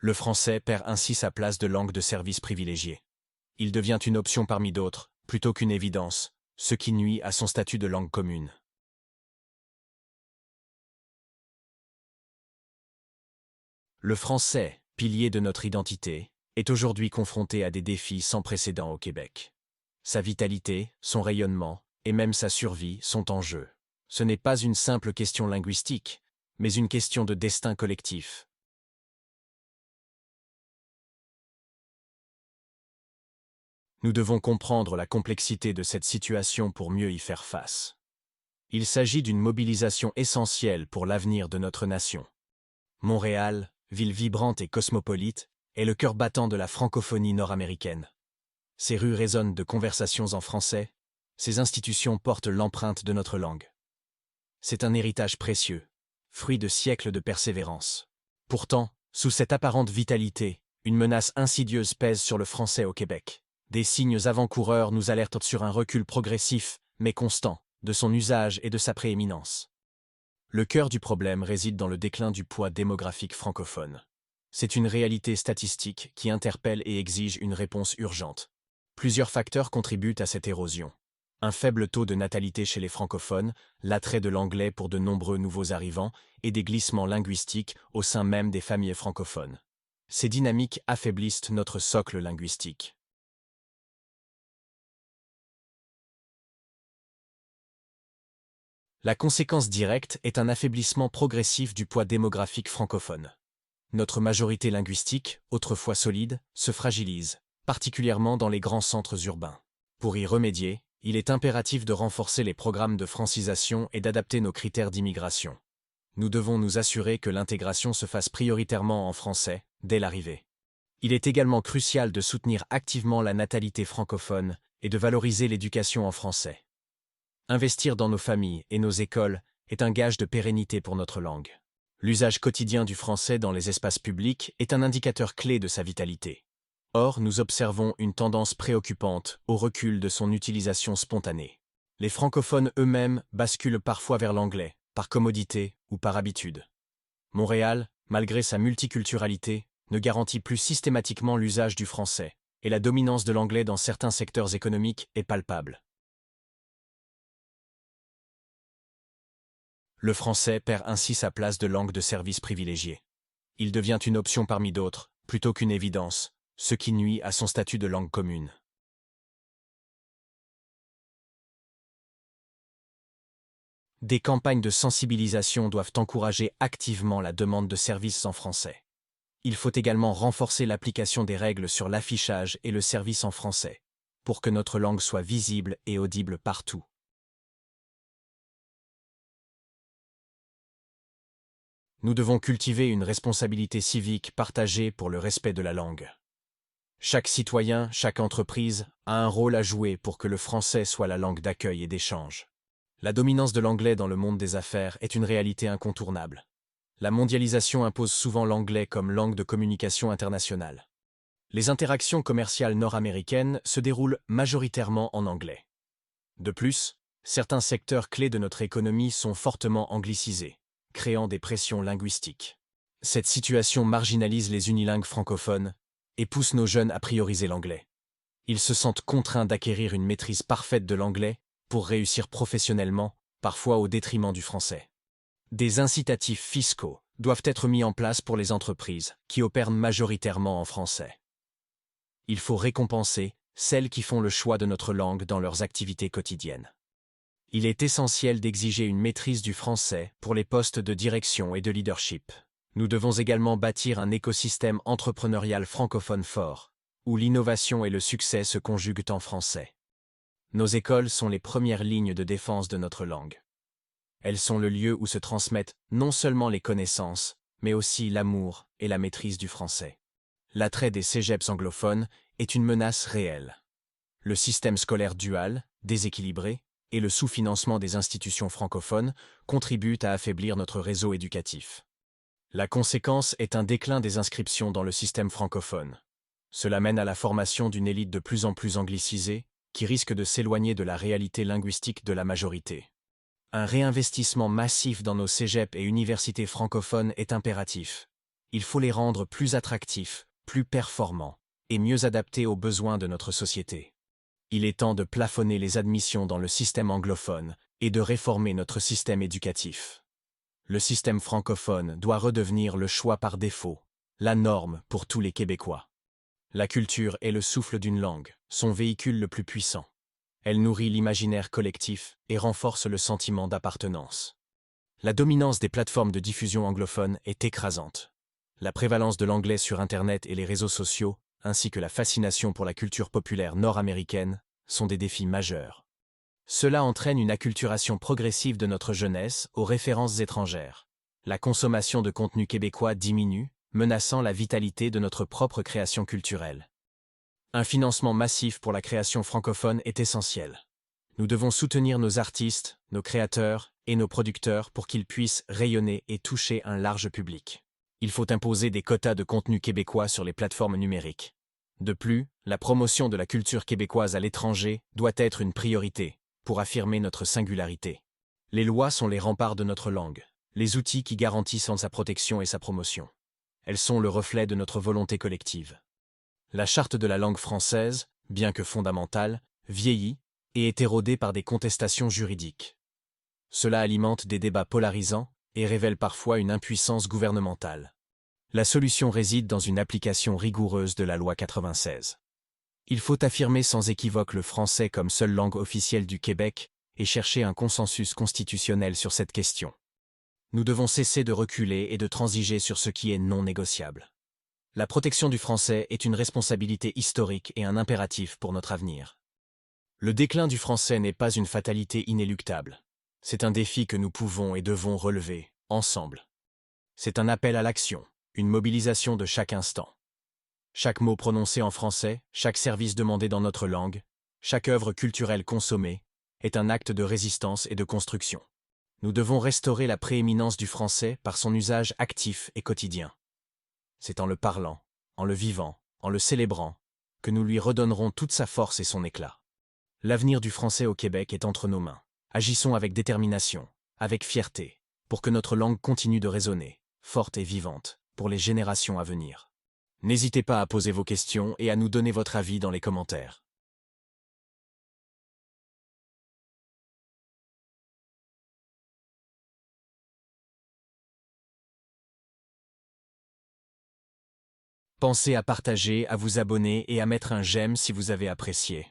Le français perd ainsi sa place de langue de service privilégiée. Il devient une option parmi d'autres, plutôt qu'une évidence, ce qui nuit à son statut de langue commune. Le français, pilier de notre identité, est aujourd'hui confronté à des défis sans précédent au Québec. Sa vitalité, son rayonnement, et même sa survie sont en jeu. Ce n'est pas une simple question linguistique, mais une question de destin collectif. Nous devons comprendre la complexité de cette situation pour mieux y faire face. Il s'agit d'une mobilisation essentielle pour l'avenir de notre nation. Montréal, ville vibrante et cosmopolite, est le cœur battant de la francophonie nord-américaine. Ses rues résonnent de conversations en français, ses institutions portent l'empreinte de notre langue. C'est un héritage précieux, fruit de siècles de persévérance. Pourtant, sous cette apparente vitalité, une menace insidieuse pèse sur le français au Québec. Des signes avant-coureurs nous alertent sur un recul progressif, mais constant, de son usage et de sa prééminence. Le cœur du problème réside dans le déclin du poids démographique francophone. C'est une réalité statistique qui interpelle et exige une réponse urgente. Plusieurs facteurs contribuent à cette érosion. Un faible taux de natalité chez les francophones, l'attrait de l'anglais pour de nombreux nouveaux arrivants et des glissements linguistiques au sein même des familles francophones. Ces dynamiques affaiblissent notre socle linguistique. La conséquence directe est un affaiblissement progressif du poids démographique francophone. Notre majorité linguistique, autrefois solide, se fragilise, particulièrement dans les grands centres urbains. Pour y remédier, il est impératif de renforcer les programmes de francisation et d'adapter nos critères d'immigration. Nous devons nous assurer que l'intégration se fasse prioritairement en français, dès l'arrivée. Il est également crucial de soutenir activement la natalité francophone et de valoriser l'éducation en français. Investir dans nos familles et nos écoles est un gage de pérennité pour notre langue. L'usage quotidien du français dans les espaces publics est un indicateur clé de sa vitalité. Or, nous observons une tendance préoccupante au recul de son utilisation spontanée. Les francophones eux-mêmes basculent parfois vers l'anglais, par commodité ou par habitude. Montréal, malgré sa multiculturalité, ne garantit plus systématiquement l'usage du français, et la dominance de l'anglais dans certains secteurs économiques est palpable. Le français perd ainsi sa place de langue de service privilégiée. Il devient une option parmi d'autres, plutôt qu'une évidence, ce qui nuit à son statut de langue commune. Des campagnes de sensibilisation doivent encourager activement la demande de services en français. Il faut également renforcer l'application des règles sur l'affichage et le service en français, pour que notre langue soit visible et audible partout. Nous devons cultiver une responsabilité civique partagée pour le respect de la langue. Chaque citoyen, chaque entreprise a un rôle à jouer pour que le français soit la langue d'accueil et d'échange. La dominance de l'anglais dans le monde des affaires est une réalité incontournable. La mondialisation impose souvent l'anglais comme langue de communication internationale. Les interactions commerciales nord-américaines se déroulent majoritairement en anglais. De plus, certains secteurs clés de notre économie sont fortement anglicisés, créant des pressions linguistiques. Cette situation marginalise les unilingues francophones et pousse nos jeunes à prioriser l'anglais. Ils se sentent contraints d'acquérir une maîtrise parfaite de l'anglais pour réussir professionnellement, parfois au détriment du français. Des incitatifs fiscaux doivent être mis en place pour les entreprises qui opèrent majoritairement en français. Il faut récompenser celles qui font le choix de notre langue dans leurs activités quotidiennes. Il est essentiel d'exiger une maîtrise du français pour les postes de direction et de leadership. Nous devons également bâtir un écosystème entrepreneurial francophone fort, où l'innovation et le succès se conjuguent en français. Nos écoles sont les premières lignes de défense de notre langue. Elles sont le lieu où se transmettent non seulement les connaissances, mais aussi l'amour et la maîtrise du français. L'attrait des cégeps anglophones est une menace réelle. Le système scolaire dual, déséquilibré, et le sous-financement des institutions francophones contribuent à affaiblir notre réseau éducatif. La conséquence est un déclin des inscriptions dans le système francophone. Cela mène à la formation d'une élite de plus en plus anglicisée, qui risque de s'éloigner de la réalité linguistique de la majorité. Un réinvestissement massif dans nos cégeps et universités francophones est impératif. Il faut les rendre plus attractifs, plus performants et mieux adaptés aux besoins de notre société. Il est temps de plafonner les admissions dans le système anglophone et de réformer notre système éducatif. Le système francophone doit redevenir le choix par défaut, la norme pour tous les Québécois. La culture est le souffle d'une langue, son véhicule le plus puissant. Elle nourrit l'imaginaire collectif et renforce le sentiment d'appartenance. La dominance des plateformes de diffusion anglophones est écrasante. La prévalence de l'anglais sur Internet et les réseaux sociaux, ainsi que la fascination pour la culture populaire nord-américaine, sont des défis majeurs. Cela entraîne une acculturation progressive de notre jeunesse aux références étrangères. La consommation de contenu québécois diminue, menaçant la vitalité de notre propre création culturelle. Un financement massif pour la création francophone est essentiel. Nous devons soutenir nos artistes, nos créateurs et nos producteurs pour qu'ils puissent rayonner et toucher un large public. Il faut imposer des quotas de contenu québécois sur les plateformes numériques. De plus, la promotion de la culture québécoise à l'étranger doit être une priorité pour affirmer notre singularité. Les lois sont les remparts de notre langue, les outils qui garantissent sa protection et sa promotion. Elles sont le reflet de notre volonté collective. La charte de la langue française, bien que fondamentale, vieillit et est érodée par des contestations juridiques. Cela alimente des débats polarisants et révèle parfois une impuissance gouvernementale. La solution réside dans une application rigoureuse de la loi 96. Il faut affirmer sans équivoque le français comme seule langue officielle du Québec et chercher un consensus constitutionnel sur cette question. Nous devons cesser de reculer et de transiger sur ce qui est non négociable. La protection du français est une responsabilité historique et un impératif pour notre avenir. Le déclin du français n'est pas une fatalité inéluctable. C'est un défi que nous pouvons et devons relever, ensemble. C'est un appel à l'action, une mobilisation de chaque instant. Chaque mot prononcé en français, chaque service demandé dans notre langue, chaque œuvre culturelle consommée, est un acte de résistance et de construction. Nous devons restaurer la prééminence du français par son usage actif et quotidien. C'est en le parlant, en le vivant, en le célébrant, que nous lui redonnerons toute sa force et son éclat. L'avenir du français au Québec est entre nos mains. Agissons avec détermination, avec fierté, pour que notre langue continue de résonner, forte et vivante, pour les générations à venir. N'hésitez pas à poser vos questions et à nous donner votre avis dans les commentaires. Pensez à partager, à vous abonner et à mettre un j'aime si vous avez apprécié.